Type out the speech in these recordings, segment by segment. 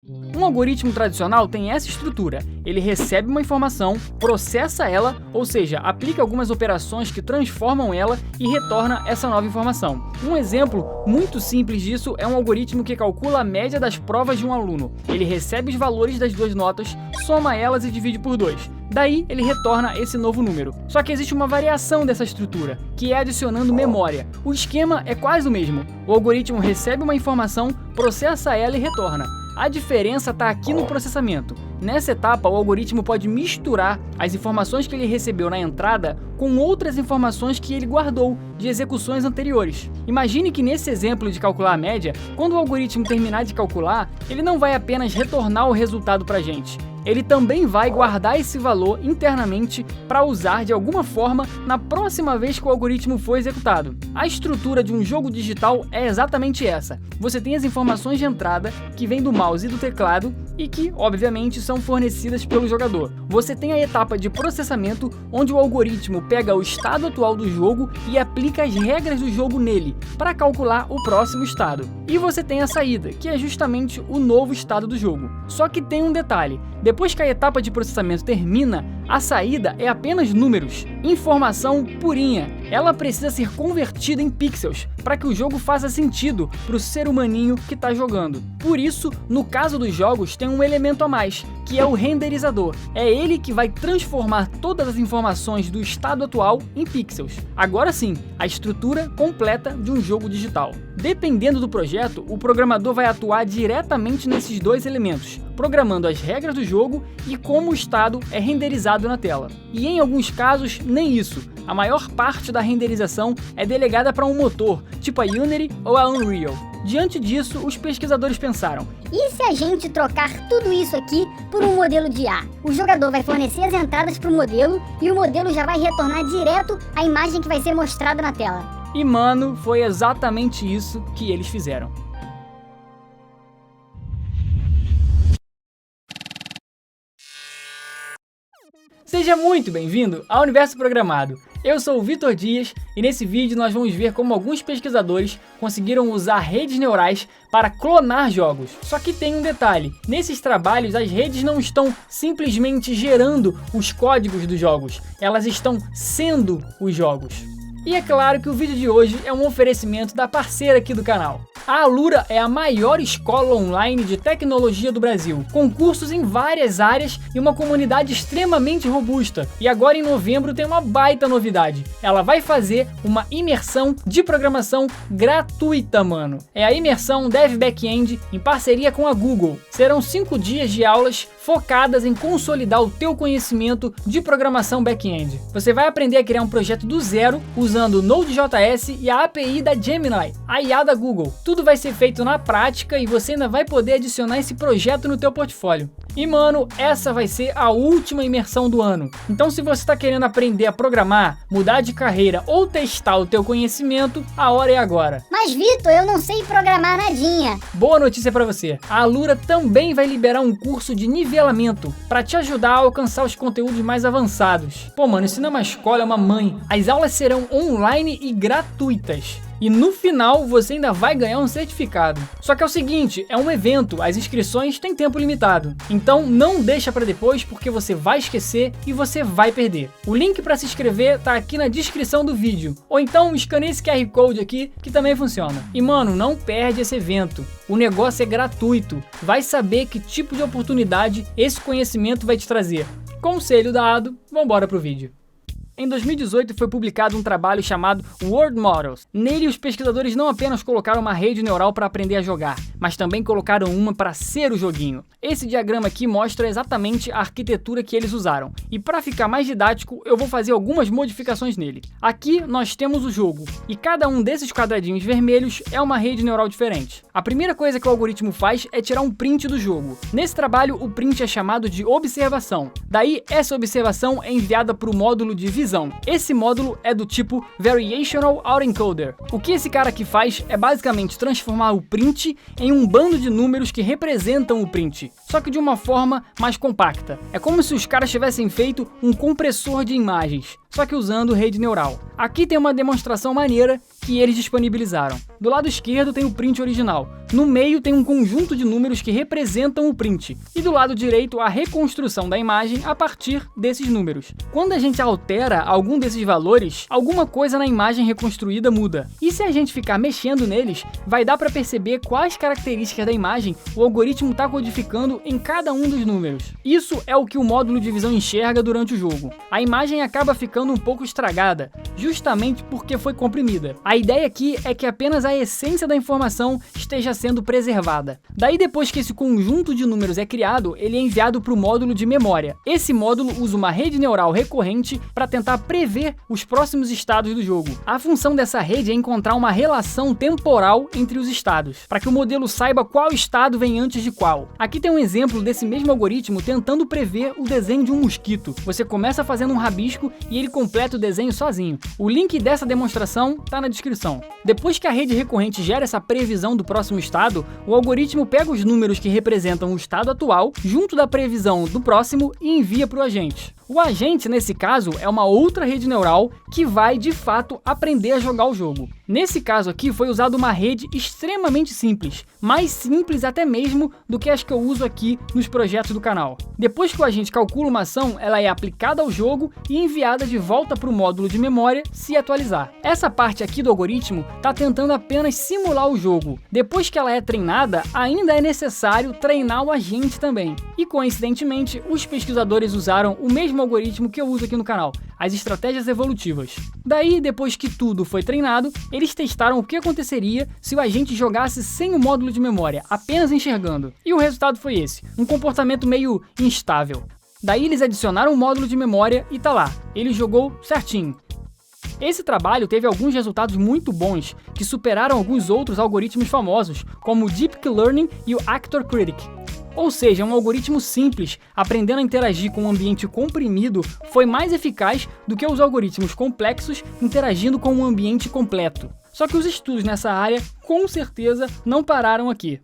Um algoritmo tradicional tem essa estrutura. Ele recebe uma informação, processa ela, ou seja, aplica algumas operações que transformam ela e retorna essa nova informação. Um exemplo muito simples disso é um algoritmo que calcula a média das provas de um aluno. Ele recebe os valores das duas notas, soma elas e divide por 2. Daí, ele retorna esse novo número. Só que existe uma variação dessa estrutura, que é adicionando memória. O esquema é quase o mesmo. O algoritmo recebe uma informação, processa ela e retorna. A diferença está aqui no processamento. Nessa etapa, o algoritmo pode misturar as informações que ele recebeu na entrada com outras informações que ele guardou de execuções anteriores. Imagine que nesse exemplo de calcular a média, quando o algoritmo terminar de calcular, ele não vai apenas retornar o resultado para a gente. Ele também vai guardar esse valor internamente para usar de alguma forma na próxima vez que o algoritmo for executado. A estrutura de um jogo digital é exatamente essa. Você tem as informações de entrada que vêm do mouse e do teclado e que, obviamente, são fornecidas pelo jogador. Você tem a etapa de processamento, onde o algoritmo pega o estado atual do jogo e aplica as regras do jogo nele para calcular o próximo estado. E você tem a saída, que é justamente o novo estado do jogo. Só que tem um detalhe. Depois que a etapa de processamento termina, a saída é apenas números, informação purinha. Ela precisa ser convertida em pixels para que o jogo faça sentido para o ser humaninho que está jogando. Por isso, no caso dos jogos, tem um elemento a mais, que é o renderizador. É ele que vai transformar todas as informações do estado atual em pixels. Agora sim, a estrutura completa de um jogo digital. Dependendo do projeto, o programador vai atuar diretamente nesses dois elementos, programando as regras do jogo e como o estado é renderizado na tela. E em alguns casos, nem isso. A maior parte da renderização é delegada para um motor, tipo a Unity ou a Unreal. Diante disso, os pesquisadores pensaram: e se a gente trocar tudo isso aqui por um modelo de IA? O jogador vai fornecer as entradas para o modelo e o modelo já vai retornar direto a imagem que vai ser mostrada na tela. E mano, foi exatamente isso que eles fizeram. Seja muito bem-vindo ao Universo Programado. Eu sou o Vitor Dias e nesse vídeo nós vamos ver como alguns pesquisadores conseguiram usar redes neurais para clonar jogos. Só que tem um detalhe, nesses trabalhos as redes não estão simplesmente gerando os códigos dos jogos, elas estão sendo os jogos. E é claro que o vídeo de hoje é um oferecimento da parceira aqui do canal. A Alura é a maior escola online de tecnologia do Brasil, com cursos em várias áreas e uma comunidade extremamente robusta. E agora em novembro tem uma baita novidade. Ela vai fazer uma imersão de programação gratuita, mano. É a imersão Dev Backend em parceria com a Google. Serão 5 dias de aulas focadas em consolidar o teu conhecimento de programação back-end. Você vai aprender a criar um projeto do zero usando o Node.js e a API da Gemini, a IA da Google. Tudo vai ser feito na prática e você ainda vai poder adicionar esse projeto no teu portfólio. E mano, essa vai ser a última imersão do ano. Então se você está querendo aprender a programar, mudar de carreira ou testar o teu conhecimento, a hora é agora. Mas Vitor, eu não sei programar nadinha. Boa notícia para você. A Alura também vai liberar um curso de nivelamento para te ajudar a alcançar os conteúdos mais avançados. Pô mano, isso não é uma escola, é uma mãe. As aulas serão online e gratuitas. E no final você ainda vai ganhar um certificado. Só que é o seguinte, é um evento, as inscrições têm tempo limitado. Então não deixa para depois porque você vai esquecer e você vai perder. O link para se inscrever tá aqui na descrição do vídeo. Ou então escaneie esse QR Code aqui que também funciona. E mano, não perde esse evento. O negócio é gratuito. Vai saber que tipo de oportunidade esse conhecimento vai te trazer. Conselho dado, vambora pro vídeo. Em 2018 foi publicado um trabalho chamado World Models. Nele os pesquisadores não apenas colocaram uma rede neural para aprender a jogar, mas também colocaram uma para ser o joguinho. Esse diagrama aqui mostra exatamente a arquitetura que eles usaram. E para ficar mais didático, eu vou fazer algumas modificações nele. Aqui nós temos o jogo, e cada um desses quadradinhos vermelhos é uma rede neural diferente. A primeira coisa que o algoritmo faz é tirar um print do jogo. Nesse trabalho, o print é chamado de observação. Daí, essa observação é enviada para o módulo de visão. Esse módulo é do tipo Variational Autoencoder. O que esse cara aqui faz é basicamente transformar o print em um bando de números que representam o print, só que de uma forma mais compacta. É como se os caras tivessem feito um compressor de imagens, só que usando rede neural. Aqui tem uma demonstração maneira que eles disponibilizaram. Do lado esquerdo tem o print original, no meio tem um conjunto de números que representam o print, e do lado direito a reconstrução da imagem a partir desses números. Quando a gente altera algum desses valores, alguma coisa na imagem reconstruída muda. E se a gente ficar mexendo neles, vai dar para perceber quais características da imagem o algoritmo está codificando em cada um dos números. Isso é o que o módulo de visão enxerga durante o jogo. A imagem acaba ficando um pouco estragada, justamente porque foi comprimida. A ideia aqui é que apenas a essência da informação esteja sendo preservada. Daí, depois que esse conjunto de números é criado, ele é enviado para o módulo de memória. Esse módulo usa uma rede neural recorrente para tentar prever os próximos estados do jogo. A função dessa rede é encontrar uma relação temporal entre os estados, para que o modelo saiba qual estado vem antes de qual. Aqui tem um exemplo desse mesmo algoritmo tentando prever o desenho de um mosquito. Você começa fazendo um rabisco e ele completa o desenho sozinho. O link dessa demonstração está na descrição. Depois que a rede recorrente gera essa previsão do próximo estado, o algoritmo pega os números que representam o estado atual, junto da previsão do próximo, e envia para o agente. O agente, nesse caso, é uma outra rede neural que vai, de fato, aprender a jogar o jogo. Nesse caso aqui, foi usada uma rede extremamente simples, mais simples até mesmo do que as que eu uso aqui nos projetos do canal. Depois que o agente calcula uma ação, ela é aplicada ao jogo e enviada de volta para o módulo de memória se atualizar. Essa parte aqui do algoritmo está tentando apenas simular o jogo. Depois que ela é treinada, ainda é necessário treinar o agente também. E coincidentemente, os pesquisadores usaram o mesmo algoritmo que eu uso aqui no canal, as estratégias evolutivas. Daí, depois que tudo foi treinado, eles testaram o que aconteceria se o agente jogasse sem o módulo de memória, apenas enxergando. E o resultado foi esse, um comportamento meio instável. Daí eles adicionaram o módulo de memória e tá lá, ele jogou certinho. Esse trabalho teve alguns resultados muito bons, que superaram alguns outros algoritmos famosos, como o Deep Learning e o Actor Critic. Ou seja, um algoritmo simples, aprendendo a interagir com um ambiente comprimido, foi mais eficaz do que os algoritmos complexos interagindo com um ambiente completo. Só que os estudos nessa área, com certeza, não pararam aqui.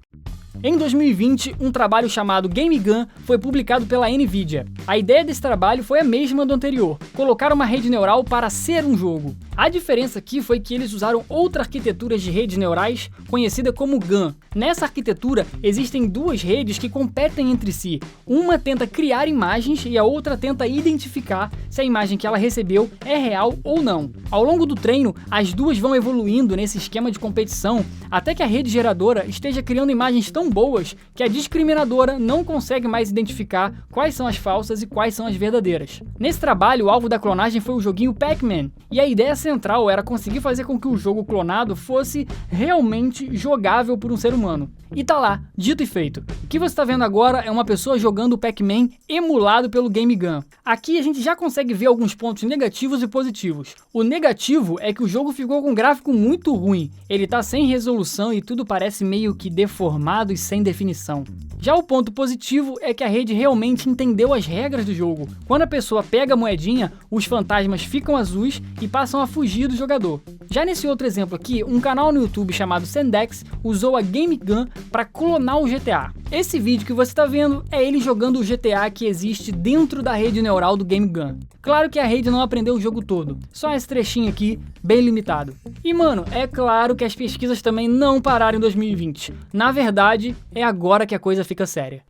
Em 2020, um trabalho chamado Game Gun foi publicado pela Nvidia. A ideia desse trabalho foi a mesma do anterior, colocar uma rede neural para ser um jogo. A diferença aqui foi que eles usaram outra arquitetura de redes neurais, conhecida como GAN. Nessa arquitetura, existem duas redes que competem entre si. Uma tenta criar imagens e a outra tenta identificar se a imagem que ela recebeu é real ou não. Ao longo do treino, as duas vão evoluindo nesse esquema de competição, até que a rede geradora esteja criando imagens tão boas que a discriminadora não consegue mais identificar quais são as falsas e quais são as verdadeiras. Nesse trabalho, o alvo da clonagem foi o joguinho Pac-Man, e a ideia central era conseguir fazer com que o jogo clonado fosse realmente jogável por um ser humano. E tá lá, dito e feito. O que você está vendo agora é uma pessoa jogando o Pac-Man emulado pelo Game Gun. Aqui a gente já consegue ver alguns pontos negativos e positivos. O negativo é que o jogo ficou com um gráfico muito ruim. Ele tá sem resolução e tudo parece meio que deformado e sem definição. Já o ponto positivo é que a rede realmente entendeu as regras do jogo. Quando a pessoa pega a moedinha, os fantasmas ficam azuis e passam a fugir do jogador. Já nesse outro exemplo aqui, um canal no YouTube chamado Sendex usou a Game Gun para clonar o GTA. Esse vídeo que você está vendo é ele jogando o GTA que existe dentro da rede neural do Game Gun. Claro que a rede não aprendeu o jogo todo, só esse trechinho aqui, bem limitado. E mano, é claro que as pesquisas também não pararam em 2020. Na verdade, é agora que a coisa fica séria.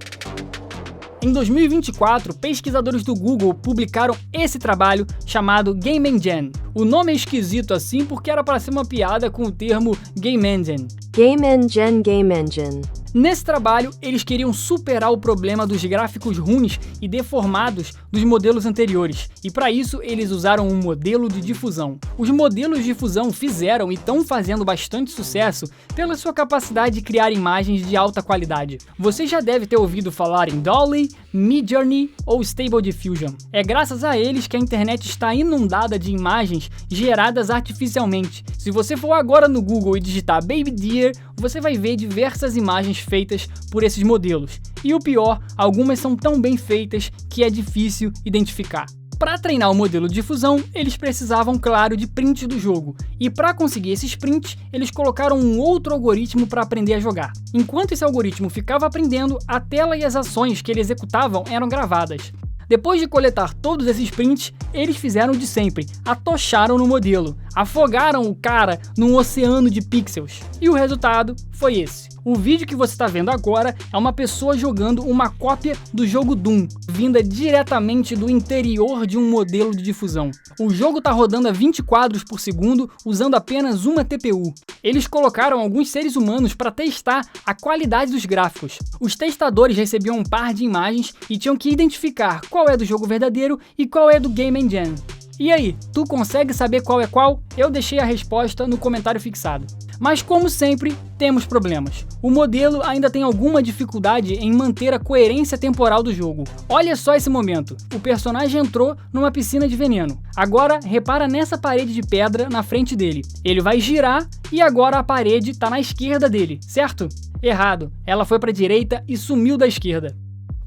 Em 2024, pesquisadores do Google publicaram esse trabalho chamado Game Engine. O nome é esquisito assim porque era para ser uma piada com o termo Game Engine. Game Engine, Game Engine. Nesse trabalho, eles queriam superar o problema dos gráficos ruins e deformados dos modelos anteriores, e para isso eles usaram um modelo de difusão. Os modelos de difusão fizeram e estão fazendo bastante sucesso pela sua capacidade de criar imagens de alta qualidade. Você já deve ter ouvido falar em DALL-E, Midjourney ou Stable Diffusion. É graças a eles que a internet está inundada de imagens geradas artificialmente. Se você for agora no Google e digitar Baby Deer, você vai ver diversas imagens feitas por esses modelos. E o pior, algumas são tão bem feitas que é difícil identificar. Para treinar o modelo de difusão, eles precisavam, claro, de prints do jogo. E para conseguir esses prints, eles colocaram um outro algoritmo para aprender a jogar. Enquanto esse algoritmo ficava aprendendo, a tela e as ações que ele executavam eram gravadas. Depois de coletar todos esses prints, eles fizeram o de sempre, atocharam no modelo. afogaram o cara num oceano de pixels. E o resultado foi esse. O vídeo que você está vendo agora é uma pessoa jogando uma cópia do jogo Doom, vinda diretamente do interior de um modelo de difusão. O jogo está rodando a 20 quadros por segundo, usando apenas uma TPU. Eles colocaram alguns seres humanos para testar a qualidade dos gráficos. Os testadores recebiam um par de imagens e tinham que identificar qual é do jogo verdadeiro e qual é do Game Engine. E aí, tu consegue saber qual é qual? Eu deixei a resposta no comentário fixado. Mas como sempre, temos problemas. O modelo ainda tem alguma dificuldade em manter a coerência temporal do jogo. Olha só esse momento. O personagem entrou numa piscina de veneno. Agora, repara nessa parede de pedra na frente dele. Ele vai girar e agora a parede está na esquerda dele, certo? Errado. Ela foi para a direita e sumiu da esquerda.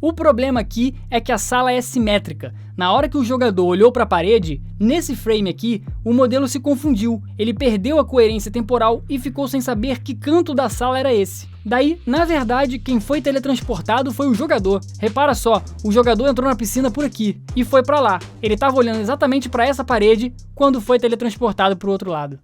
O problema aqui é que a sala é simétrica. Na hora que o jogador olhou para a parede, nesse frame aqui, o modelo se confundiu. Ele perdeu a coerência temporal e ficou sem saber que canto da sala era esse. Daí, na verdade, quem foi teletransportado foi o jogador. Repara só, o jogador entrou na piscina por aqui e foi para lá. Ele estava olhando exatamente para essa parede quando foi teletransportado para o outro lado.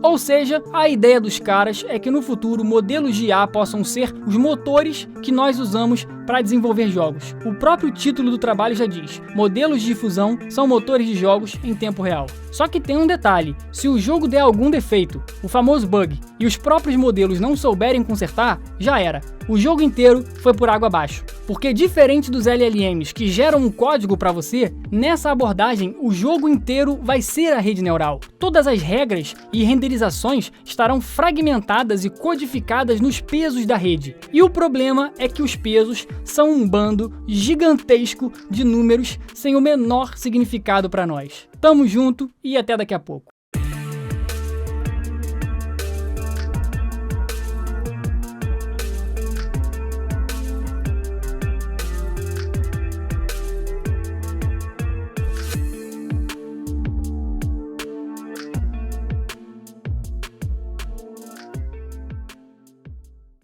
Ou seja, a ideia dos caras é que no futuro modelos de IA possam ser os motores que nós usamos para desenvolver jogos. O próprio título do trabalho já diz: modelos de difusão são motores de jogos em tempo real. Só que tem um detalhe: se o jogo der algum defeito, o famoso bug, e os próprios modelos não souberem consertar, já era. O jogo inteiro foi por água abaixo. Porque diferente dos LLMs que geram um código para você, nessa abordagem o jogo inteiro vai ser a rede neural. Todas as regras e renderizações estarão fragmentadas e codificadas nos pesos da rede. E o problema é que os pesos são um bando gigantesco de números sem o menor significado para nós. Tamo junto e até daqui a pouco.